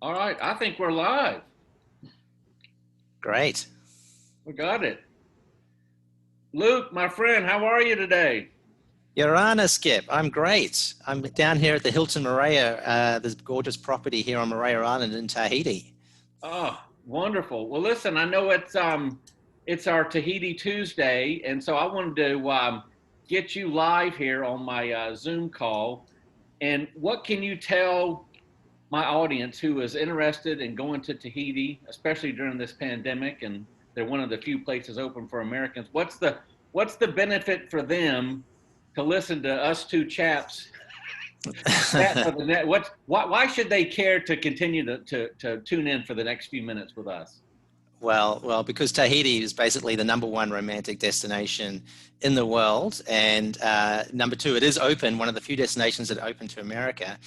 All right, I think we're live. Great. We got it. Luke, my friend, how are you today? Your Honor, Skip, I'm great. I'm down here at the Hilton Moorea, this gorgeous property here on Moorea Island in Tahiti. Oh, wonderful. Well, listen, I know it's our Tahiti Tuesday, and so I wanted to get you live here on my Zoom call. And what can you tell my audience who is interested in going to Tahiti, especially during this pandemic, and they're one of the few places open for Americans? What's the benefit for them to listen to us two chaps chat for the net? Why should they care to continue to tune in for the next few minutes with us? Well, because Tahiti is basically the number one romantic destination in the world, and number two, it is open, one of the few destinations that are open to America.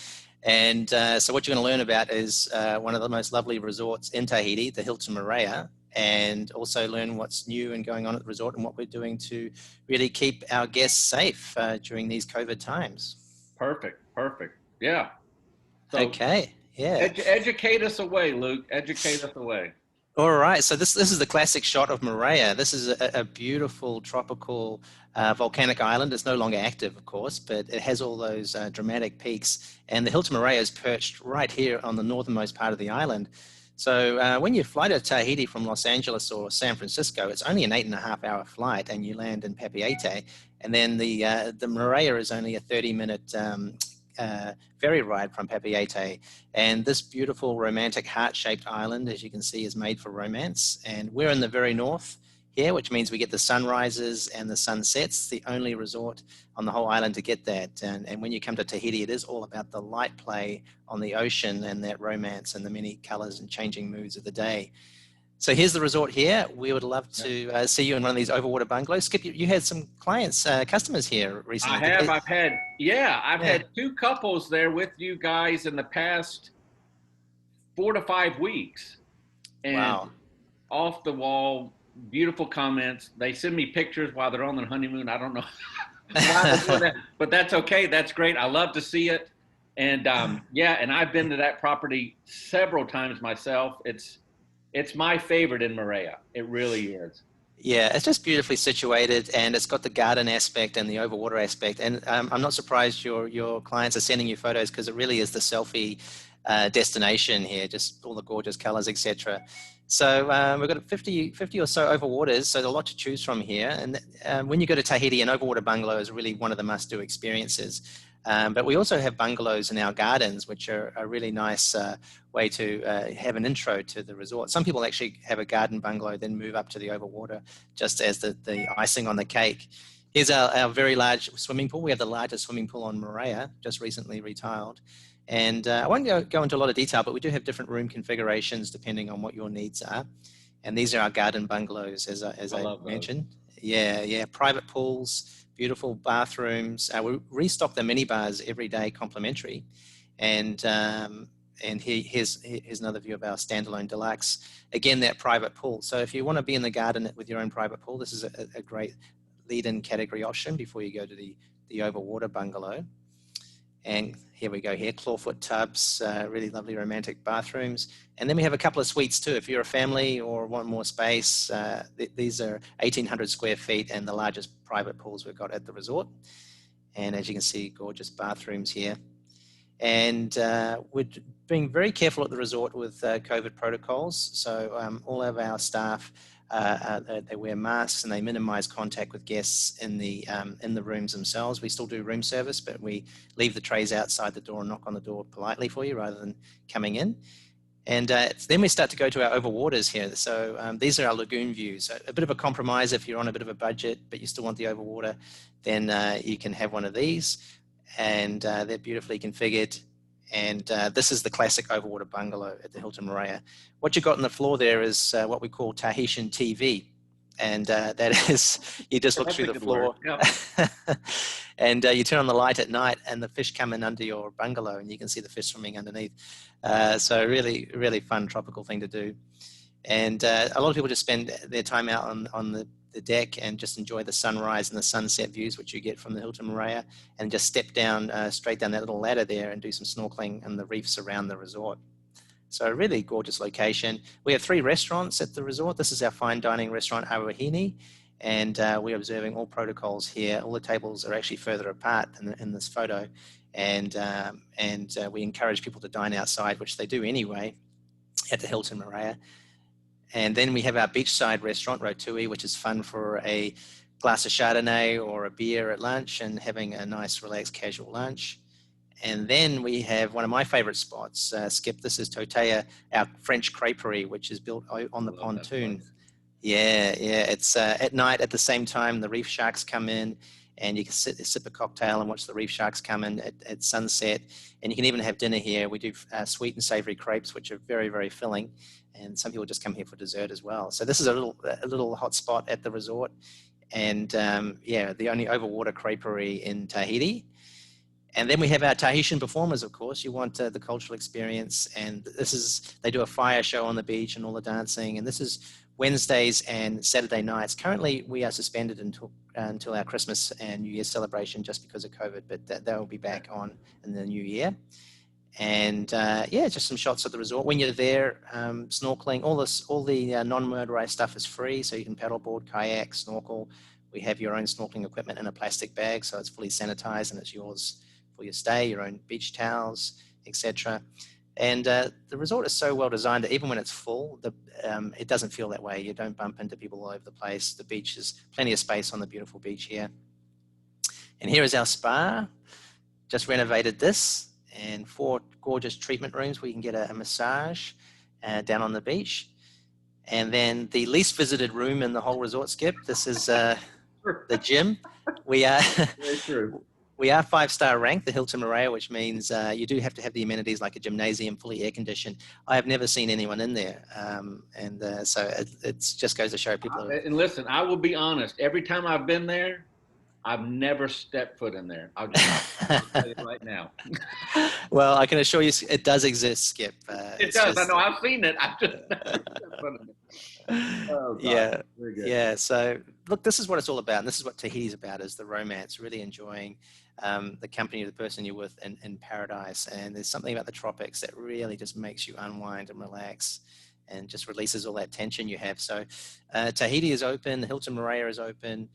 And so what you're going to learn about is one of the most lovely resorts in Tahiti, the Hilton Moorea, and also learn what's new and going on at the resort and what we're doing to really keep our guests safe during these COVID times. Perfect, perfect. Yeah. So Okay, yeah. educate us away, Luke. Educate us away. All right, so this is the classic shot of Moorea. This is a beautiful tropical volcanic island. It's no longer active, of course, but it has all those dramatic peaks. And the Hilton Moorea is perched right here on the northernmost part of the island. So when you fly to Tahiti from Los Angeles or San Francisco, it's only an 8.5 hour flight, and you land in Papeete. And then the Moorea is only a 30-minute ferry ride from Papeete. And this beautiful romantic heart-shaped island, as you can see, is made for romance. And we're in the very north here, which means we get the sunrises and the sunsets, the only resort on the whole island to get that. And when you come to Tahiti, it is all about the light play on the ocean and that romance and the many colors and changing moods of the day. So here's the resort here. We would love to see you in one of these overwater bungalows. Skip, you had some clients, customers here recently. I've had two couples there with you guys in the past 4 to 5 weeks, and Wow. off the wall, beautiful comments. They send me pictures while they're on their honeymoon. I don't know why they do that, but that's okay. That's great. I love to see it. And and I've been to that property several times myself. It's my favorite in Moorea. It really is. Yeah, it's just beautifully situated, and it's got the garden aspect and the overwater aspect. And I'm not surprised your clients are sending you photos, because it really is the selfie destination here, just all the gorgeous colors, etc. So we've got 50 or so overwaters, so there's a lot to choose from here. And when you go to Tahiti, an overwater bungalow is really one of the must-do experiences. But we also have bungalows in our gardens, which are a really nice way to have an intro to the resort. Some people actually have a garden bungalow, then move up to the overwater just as the icing on the cake. Here's our very large swimming pool. We have the largest swimming pool on Moorea, just recently retiled. And I won't go into a lot of detail, but we do have different room configurations depending on what your needs are. And these are our garden bungalows, as I love those. mentioned. Yeah, private pools, beautiful bathrooms. We restock the mini bars every day, complimentary. And here's another view of our standalone deluxe. Again, that private pool. So if you want to be in the garden with your own private pool, this is a great lead-in category option before you go to the overwater bungalow. And here we go here, clawfoot tubs, really lovely romantic bathrooms. And then we have a couple of suites too. If you're a family or want more space, these are 1,800 square feet and the largest private pools we've got at the resort. And as you can see, gorgeous bathrooms here. And we're being very careful at the resort with COVID protocols. So all of our staff, they wear masks and they minimize contact with guests in the rooms themselves. We still do room service, but we leave the trays outside the door and knock on the door politely for you rather than coming in. And then we start to go to our overwaters here. So these are our lagoon views. A bit of a compromise if you're on a bit of a budget, but you still want the overwater, then you can have one of these. And they're beautifully configured. And this is the classic overwater bungalow at the Hilton Moorea. What you got on the floor there is what we call Tahitian TV. And that is, you just look through the floor. Yeah. And you turn on the light at night and the fish come in under your bungalow and you can see the fish swimming underneath. So really, really fun tropical thing to do. And a lot of people just spend their time out on the deck and just enjoy the sunrise and the sunset views, which you get from the Hilton Moorea, and just step down straight down that little ladder there and do some snorkeling in the reefs around the resort. So a really gorgeous location. We have 3 restaurants at the resort. This is our fine dining restaurant, Awahini, and we're observing all protocols here. All the tables are actually further apart in this photo, and we encourage people to dine outside, which they do anyway, at the Hilton Moorea. And then we have our beachside restaurant, Rotui, which is fun for a glass of Chardonnay or a beer at lunch and having a nice, relaxed, casual lunch. And then we have one of my favorite spots, Skip. This is Totea, our French creperie, which is built on the pontoon. Yeah. It's at night at the same time the reef sharks come in, and you can sip a cocktail and watch the reef sharks come in at sunset. And you can even have dinner here. We do sweet and savory crepes, which are very, very filling. And some people just come here for dessert as well. So this is a little hot spot at the resort. And the only overwater creperie in Tahiti. And then we have our Tahitian performers, of course. You want the cultural experience. And they do a fire show on the beach and all the dancing. And this is Wednesdays and Saturday nights. Currently, we are suspended until our Christmas and New Year's celebration just because of COVID, but that will be back on in the new year. And just some shots of the resort. When you're there, snorkeling, all the non-motorized stuff is free. So you can paddleboard, kayak, snorkel. We have your own snorkeling equipment in a plastic bag, so it's fully sanitized and it's yours for your stay, your own beach towels, etc. And the resort is so well designed that even when it's full, it doesn't feel that way. You don't bump into people all over the place. The beach is plenty of space on the beautiful beach here. And here is our spa. Just renovated this, and 4 gorgeous treatment rooms where you can get a massage down on the beach. And then the least visited room in the whole resort, Skip. This is the gym. We are Very true. We are 5-star ranked, the Hilton Moorea, which means you do have to have the amenities like a gymnasium, fully air conditioned. I have never seen anyone in there, so it just goes to show people. And listen, I will be honest. Every time I've been there, I've never stepped foot in there. I'll tell you right now. Well, I can assure you, it does exist, Skip. It does. I know. I've seen it. I've just never stepped foot in it. Oh, God. Yeah. Very good. Yeah. So look, this is what it's all about. And this is what Tahiti's about, is the romance, really enjoying the company of the person you're with in paradise. And there's something about the tropics that really just makes you unwind and relax and just releases all that tension you have. So Tahiti is open, the Hilton Moorea is open,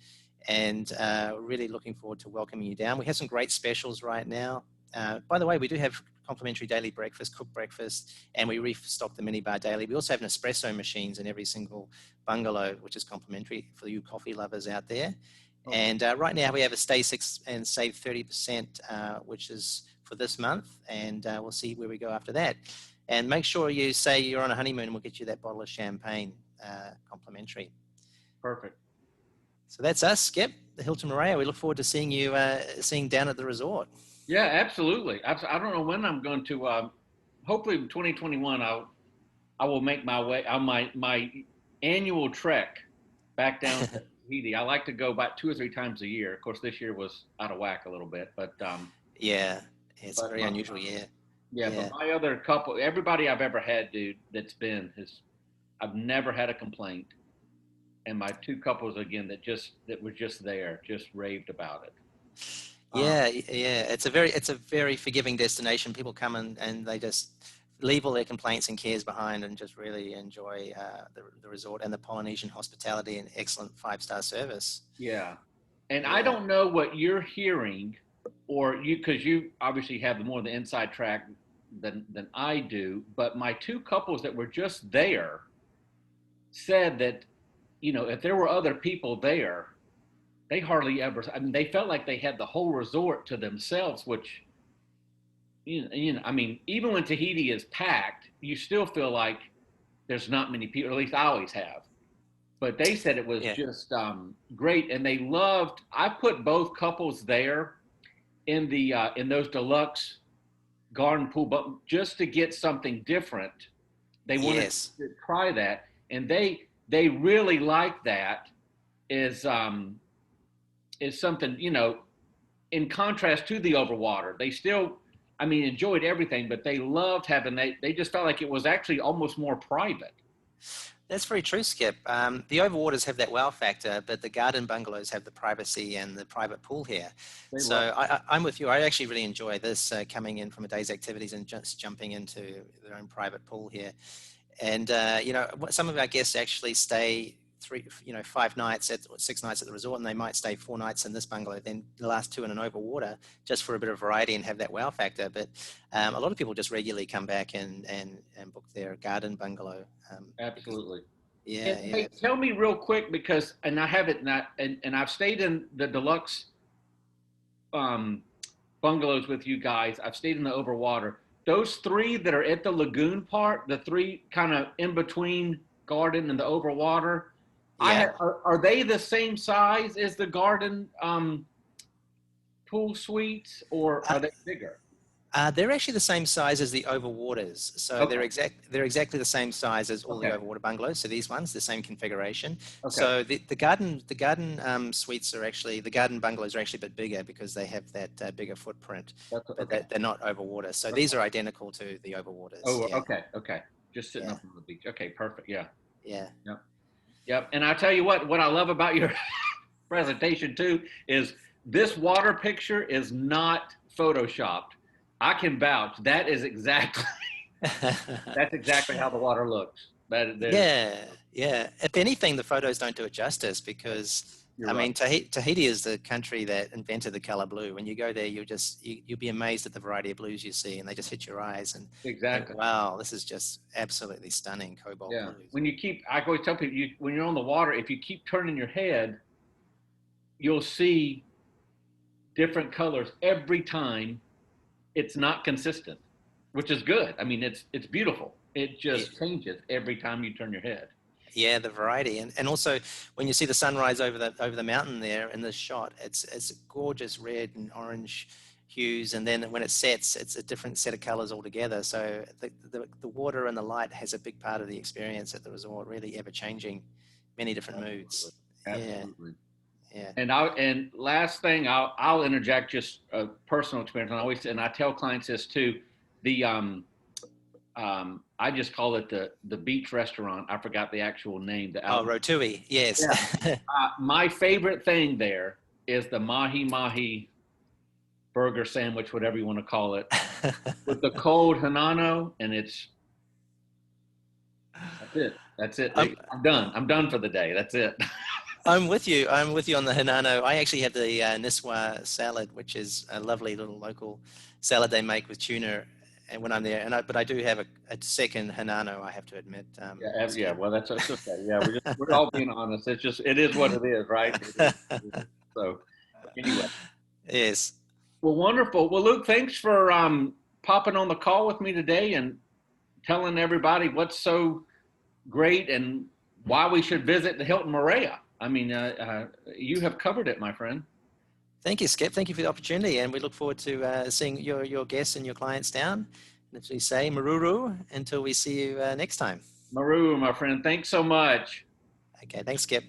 and really looking forward to welcoming you down. We have some great specials right now. By the way, we do have complimentary daily breakfast, cooked breakfast, and we restock the minibar daily. We also have Nespresso machines in every single bungalow, which is complimentary for you coffee lovers out there. Oh. And right now we have a Stay 6 and Save 30%, which is for this month, and we'll see where we go after that. And make sure you say you're on a honeymoon, and we'll get you that bottle of champagne complimentary. Perfect. So that's us, Skip, the Hilton Moorea. We look forward to seeing you down at the resort. Yeah, absolutely. I don't know when I'm going to. Hopefully, in 2021, I will make my way on my annual trek back down to Tahiti. I like to go about 2 or 3 times a year. Of course, this year was out of whack a little bit, but it's a very unusual year. Yeah, but my other couple, everybody I've ever had, dude, I've never had a complaint. And my 2 couples again that were just there, just raved about it. Yeah. It's a very forgiving destination. People come and they just leave all their complaints and cares behind and just really enjoy the resort and the Polynesian hospitality and excellent 5-star service. Yeah. And I don't know what you're hearing, or because you obviously have more of the inside track than I do, but my 2 couples that were just there said that, if there were other people there, they hardly ever, they felt like they had the whole resort to themselves, which, even when Tahiti is packed, you still feel like there's not many people, or at least I always have. But they said it was just great. And they loved, I put both couples there in those deluxe garden pool, but just to get something different. They wanted to try that. And they really like that is something, in contrast to the overwater. They still, enjoyed everything, but they loved having, they just felt like it was actually almost more private. That's very true, Skip. The overwaters have that wow factor, but the garden bungalows have the privacy and the private pool here. They love. So I'm with you. I actually really enjoy this, coming in from a day's activities and just jumping into their own private pool here. And some of our guests actually stay 5 nights or 6 nights at the resort, and they might stay 4 nights in this bungalow, then the last 2 in an overwater, just for a bit of variety and have that wow factor. But a lot of people just regularly come back and book their garden bungalow. Absolutely. Yeah, And, yeah. hey, tell me real quick because, and I haven't not, and I've stayed in the deluxe bungalows with you guys. I've stayed in the overwater. Those 3 that are at the lagoon part, the 3 kind of in between garden and the overwater, Yeah. are they the same size as the garden pool suites, or are they bigger? They're actually the same size as the overwaters, so Okay. they're exactly the same size as all the Okay. overwater bungalows. So these ones, the same configuration. Okay. So the garden suites are actually, the garden bungalows are actually a bit bigger because they have that bigger footprint, That's but okay. they're not overwater. So Okay. these are identical to the overwaters. Oh, Yeah. okay. Okay. Just sitting Yeah. up on the beach. Okay, perfect. Yeah. Yeah. Yep. Yep. And I tell you what I love about your presentation too is this water picture is not photoshopped. I can vouch. That is exactly that's exactly how the water looks. Yeah. If anything, the photos don't do it justice because You're I right. mean, Tahiti is the country that invented the color blue. When you go there, you'll be amazed at the variety of blues you see, and they just hit your eyes and Exactly. think, wow, this is just absolutely stunning cobalt Yeah. blues. I always tell people, when you're on the water, if you keep turning your head, you'll see different colors every time. It's not consistent, which is good. I mean, it's beautiful. It just changes every time you turn your head. Yeah, the variety, and also when you see the sunrise over the mountain there in this shot, it's gorgeous red and orange hues, and then when it sets, it's a different set of colors altogether. So the water and the light has a big part of the experience at the resort, really ever changing, many different moods. Absolutely. Yeah. And last thing, I'll interject just a personal experience. And I tell clients this too. The I just call it the beach restaurant. I forgot the actual name. Rotui, yes. Yeah. My favorite thing there is the mahi mahi burger sandwich, whatever you want to call it, with the cold hanano, and that's it. That's it. I'm done. I'm done for the day. That's it. I'm with you. I'm with you on the Hanano. I actually have the Niswa salad, which is a lovely little local salad they make with tuna. And when I'm there, but I do have a second Hanano, I have to admit. Yeah. Well, that's okay. Yeah, we're all being honest. It is what it is, right? So, anyway. Yes. Well, wonderful. Well, Luke, thanks for popping on the call with me today and telling everybody what's so great and why we should visit the Hilton Moorea. I mean, you have covered it, my friend. Thank you, Skip. Thank you for the opportunity, and we look forward to seeing your guests and your clients down. And as we say, maruru, until we see you next time. Maru, my friend, thanks so much. Okay, thanks, Skip.